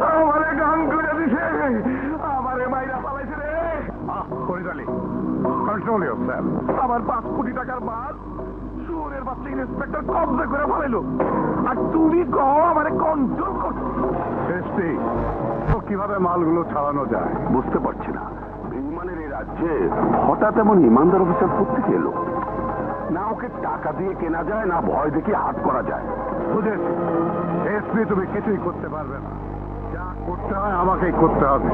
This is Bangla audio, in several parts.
আমারে গান করে দিছে, আমারে মাইরা পালাইছে রে। হরিদালি, কন্ট্রোল ইয়োরসেলফ। আমার 5 কোটি টাকার মাল চোরের বাচ্চা ইন্সপেক্টর কবজা করে ফেলাইলো, আর তুমি কও আমারে কন্ট্রোল করছো। এসপি, তো কিভাবে মালগুলো ছাড়ানো যায় বুঝতে পারছি না। বেঈমানের এই রাজ্যে হঠাৎ এমন ইমানদার অফিসার কোত্থেকে এলো? না ওকে টাকা দিয়ে কেনা যায়, না ভয় দেখিয়ে হাত করা যায়। বুঝেছি এসপি, তুমি কিছুই করতে পারবে না। যা করতে হয় আমাকেই করতে হবে।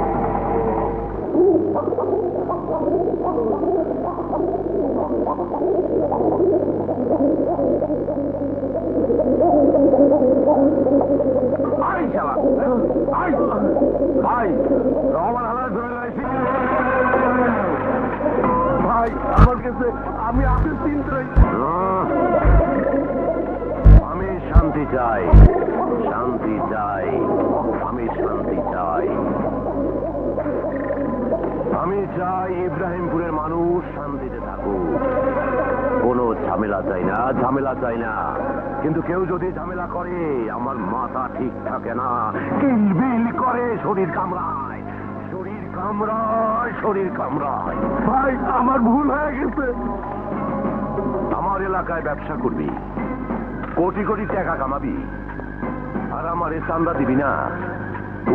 ভাই রহমান হালার ধরে রয়েছি ভাই, আমার কাছে আমি আপনি চিন্তা। আমি শান্তি চাই, শান্তি চাই, আমি শান্তি চাই। আমি চাই ইব্রাহিমপুরের মানুষ শান্তিতে থাকুক, কোনো ঝামেলা চাই না, ঝামেলা চাই না। কিন্তু কেউ যদি ঝামেলা করে আমার মাথা ঠিক থাকে না, কিলবিল করে, শরীর কামড়ায়, শরীর কামড়ায়, শরীর কামড়ায়। ভাই আমার ভুল হয়ে গেছে। আমার এলাকায় ব্যবসা করবি, কোটি কোটি টাকা কামাবি, আর আমার এ চান্দা দিবি না,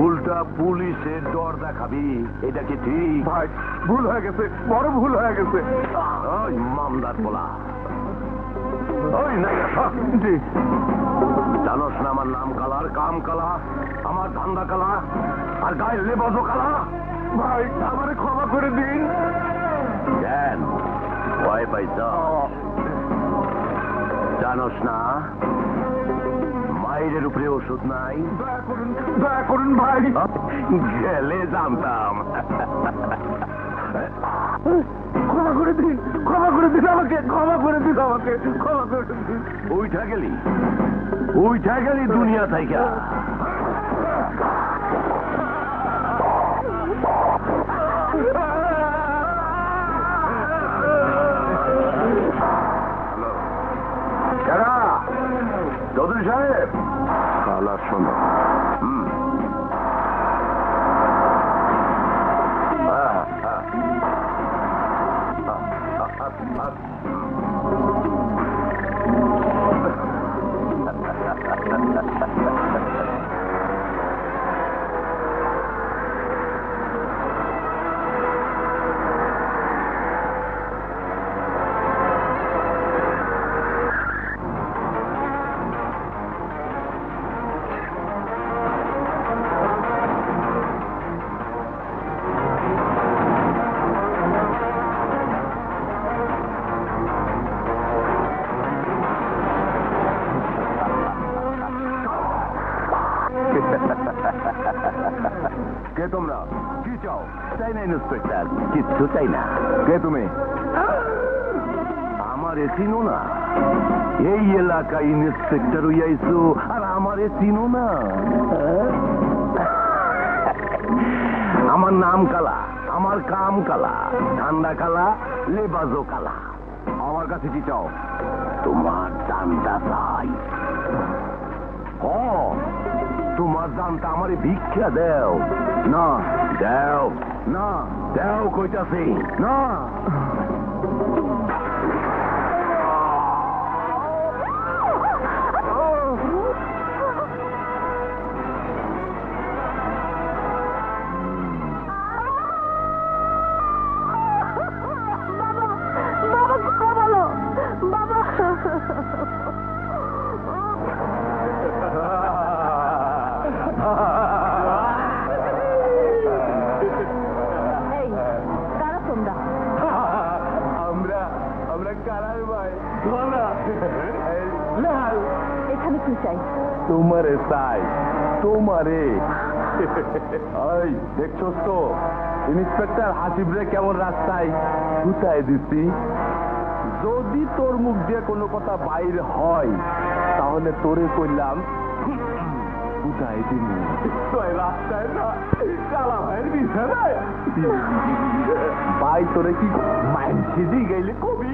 উল্টা পুলিশের ডর দেখাবি। এটা কি ঠিক? ভাই ভুল হয়ে গেছে, বড় ভুল হয়ে গেছে। ওই মামদার বলা, ওই জি, জানোস না আমার নাম কালার, কাম কালা, আমার ধান্দা কালা, আর গায়ের লেবাসও কালা। ভাই আমারে ক্ষমা করে দিন। কেন ভয় পাইছ? জানোস না মায়ের উপরে ওষুধ নাই? দয়া করুন ভাই। গেলে জানতাম। ক্ষমা করে দিন, ক্ষমা করে দিন আমাকে, ক্ষমা করে দিন আমাকে, ক্ষমা করে দিন। উইঠা গেলি, উইঠা গেলি দুনিয়া থাইকা। কারা? চৌধুরী সাহেব। কালা শোনো, কে তোমরা? কি চাও? চাই না ইন্সপেক্টর, কিচ্ছু চাই না। কে তুমি? আমারে চিনো না? এই এলাকায় ইন্সপেক্টর হইয়াইছো আর আমারে চিনো না? আমার নাম কালা, আমার কাম কালা, ঠান্ডা কালা, লেবাজও কালা। আমার কাছে কি চাও? তোমার জানটা চাই। তোমার জানটা আমারে ভিক্ষা দেও। না দেও, না দেও কইতাছি না। এখানে কি চাই? তোমারে চাই, তোমারে। দেখছস তো ইন্সপেক্টর হাসিবরে কেমন রাস্তায় গুতায় দিছি। যদি তোর মুখ দিয়ে কোনো কথা বাইর হয় তাহলে তোরে কইলাম গুতায় দিবি। রাস্তায় না কালা ভাইয়ের বিছানায় ভাই তোরে কি মাইনছি দি গেলে কবি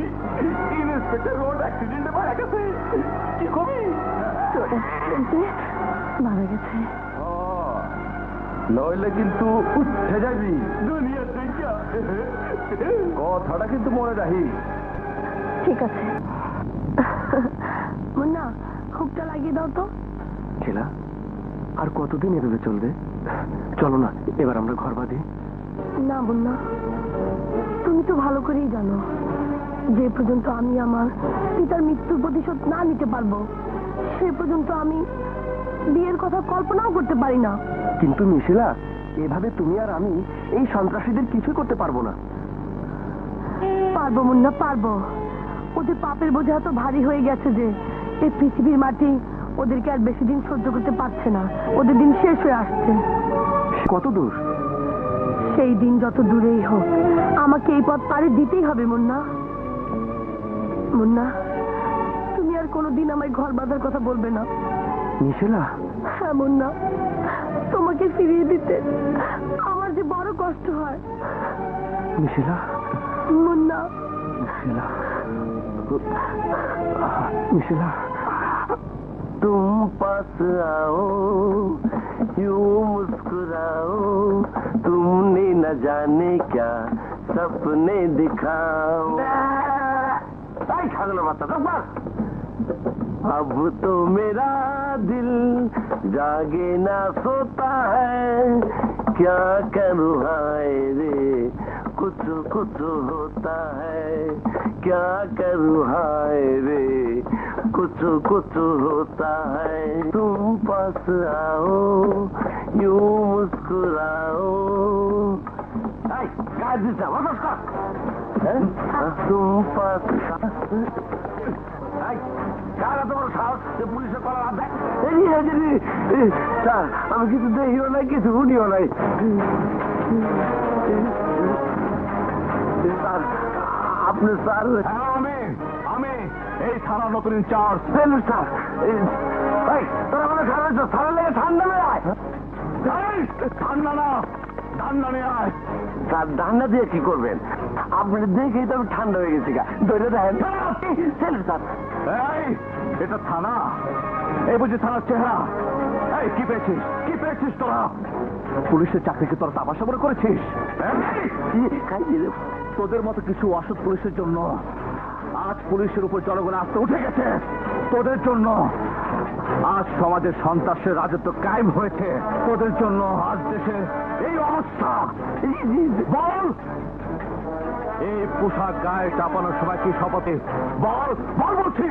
ইন্সপেক্টর রোড অ্যাক্সিডেন্টে মারা গেছে। কি কবি? মারা গেছে। নইলে কিন্তু উঠে যাবি দুনিয়া থেকে। কথাটা কিন্তু মনে রাখি। ঠিক আছে মুন্না, হুকটা লাগিয়ে দাও তো। ছেলা, আর কতদিন এভাবে চলবে? চলো না, এবার আমরা ঘর বাঁধি। না মুন্না, তুমি তো ভালো করেই জানো যে পর্যন্ত আমি আমার পিতার মৃত্যুর প্রতিশোধ না নিতে পারবো সে পর্যন্ত আমি বিয়ের কথা কল্পনাও করতে পারি না। কিন্তু মিশিলা, এভাবে তুমি আর আমি এই সন্ত্রাসীদের কিছুই করতে পারবো না। পারবো মুন্না, পারবো। ওদের পাপের বোঝা এত ভারী হয়ে গেছে যে এই পৃথিবীর মাটি ওদেরকে আর বেশি দিন সহ্য করতে পারছে না। ওদের দিন শেষ হয়ে আসছে। কত দূর? সেই দিন যত দূরেই হোক আমাকে এই পথ পাড়ি দিতেই হবে মুন্না। মুন্না, তুমি আর কোনোদিন আমায় ঘর বাঁধার কথা বলবে না। মিশিলা, হ্যাঁ মুন্না, তোমাকে ফিরিয়ে দিতে আমার যে বড় কষ্ট হয়। মিশিলা, মুন্না, मिशिला, मिशिला, तुम पास आओ, यूं मुस्कुराओ, तुमने न जाने क्या सपने दिखाओ। अब तो मेरा दिल जागे ना सोता है, क्या करूँ हाय रे कुछ कुछ होता है, क्या करूँ हाय रे कुछ कुछ होता है। तुम पास आओ, यूं मुस्कुराओ। तुम पास স্যার, আমি কিছু দেখিও নাই, কিছু শুনিও নাই। স্যার, আপনি স্যার? আমি এই থানার নতুন ইনচার্জ। স্যার, তোরা মানে থানার লেগে ঠান্ডা নিয়ে আয়। ঠান্ডা না, ঠান্ডা নিয়ে আয়। স্যার, ঠান্ডা দিয়ে কি করবেন? আপনি দেখেই তো আমি ঠান্ডা হয়ে গেছি। ধরে দেখেন স্যার। এটা থানা, এই বুঝি থানার চেহারা। এই কি পেয়েছিস, কি পেয়েছিস তোরা? পুলিশের চাকরিকে তোরা তামাশা মনে করেছিস? তোদের মতো কিছু অসৎ পুলিশের জন্য আজ পুলিশের উপর জনগণ আস্থা উঠে গেছে। তোদের জন্য আজ সমাজের সন্ত্রাসের রাজত্ব কায়েম হয়েছে। তোদের জন্য আজ দেশে এই অবস্থা। বল, এই পোশাক গায়ে চাপানোর সময় কি শপথে? বল বল বলছি।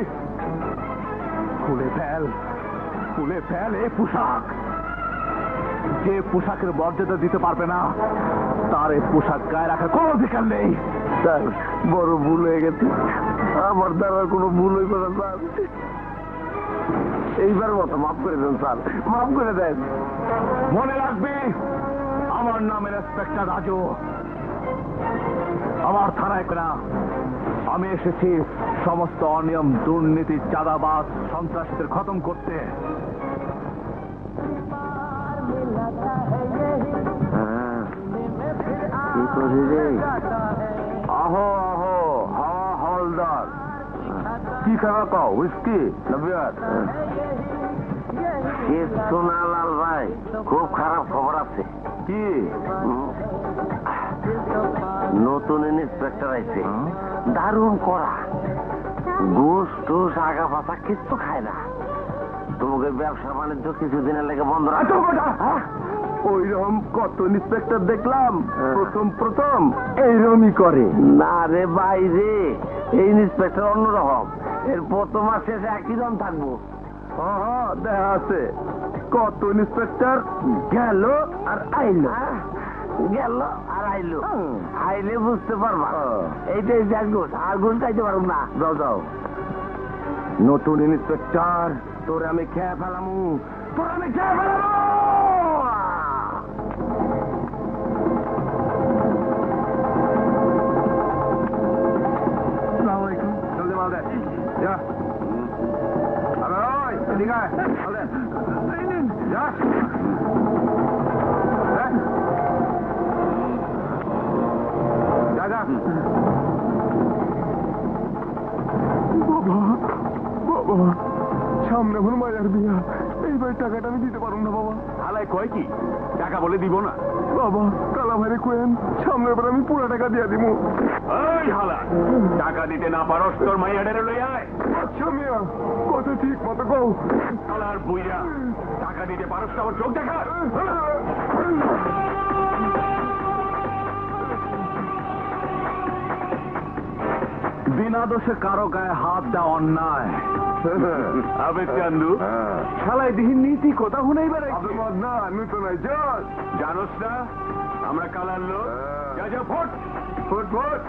খুলে ফেল, খুলে ফেল এই পোশাক। যে পোশাকের মর্যাদা দিতে পারবে না তার এই পোশাক গায়ে রাখার কোনো অধিকার নেই। স্যার, বড় ভুল হয়ে গেছে, আমার দ্বারা কোনো ভুল হইব না স্যার। এইবার মতো মাফ করে দেন স্যার, মাফ করে দেন। মনে রাখবি, আমার নাম ইন্সপেক্টর রাজু। আমার থানায় না, আমি এসেছি সমস্ত অনিয়ম, দুর্নীতি, চাঁদাবাজ, সন্ত্রাসীদের খতম করতে। আহো আহো, হাওয়া হলদার, কি খাবার কও? হুইস্কি না বিয়ার? সোনালাল ভাই, খুব খারাপ খবর আছে। কি? নতুন ইন্সপেক্টর আইছে, দারুণ করা, ঘুষ টুস আগা পাতা কিচ্ছু খায় না। তোমাকে ব্যবসা বাণিজ্য কিছুদিনের লেগে বন্ধ রাখো। ওইরকম কত ইন্সপেক্টর দেখলাম, প্রথম এইরকমই করে। না রে বাইরে, এই ইন্সপেক্টর অন্যরকম। এর প্রথম মাস শেষে একই রকম থাকবো। দেখা আছে, কত ইন্সপেক্টর গেল আর আইলো, গেল আর আইলো। আইলে বুঝতে পারবা এইটাই ঘুষ, আর ঘুষ খাইতে পারব না। যাও যাও, নতুন ইন্সপেক্টর, তোর আমি খেয়ে ফেলামু, তোর আমি খেয়ে ফেলামু। আসসালামাইকুম। জলদি মাল দে, যা। আরে ওই, এদিকে আয়, মাল দে। যা। বাবা, বাবা, সামনে হনুমানের বিয়া, এইবার টাকাটা আমি দিতে পারুম না বাবা। হালাই কয় কি টাকা বলে দিব না? বাবা কালা ভাইরে কোয়েন সামনের বার আমি পুরো টাকা দিয়ে দিব। এই হালা, টাকা দিতে না পারস তোর মাইয়াডারে লই আয়। আচ্ছা মিয়া, কথা ঠিক মতো কও। কালার বুইরা, টাকা দিতে পারস তো আমার চোখ দেখা। বিনা দোষে কারো গায়ে হাত দেওয়া অন্যায়। আবে চান্দু, শালাই দিহি নীতি কথা শুনেই বেড়াই। না নতুন জজ জানোস না আমরা কালার লোক? যা যা ফোট ফুট ফুট।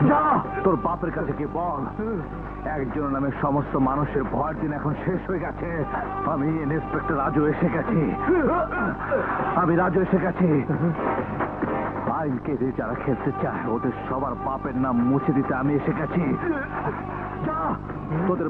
যা তোর বাপের কাছে কি বল, একজন নামে সমস্ত মানুষের ভয়ের দিন এখন শেষ হয়ে গেছে। আমি ইন্সপেক্টর রাজু এসে গেছি। আইনকে দিয়ে যারা খেলতে চায় ওদের সবার বাপের নাম মুছে দিতে আমি এসে গেছি। যা তোদের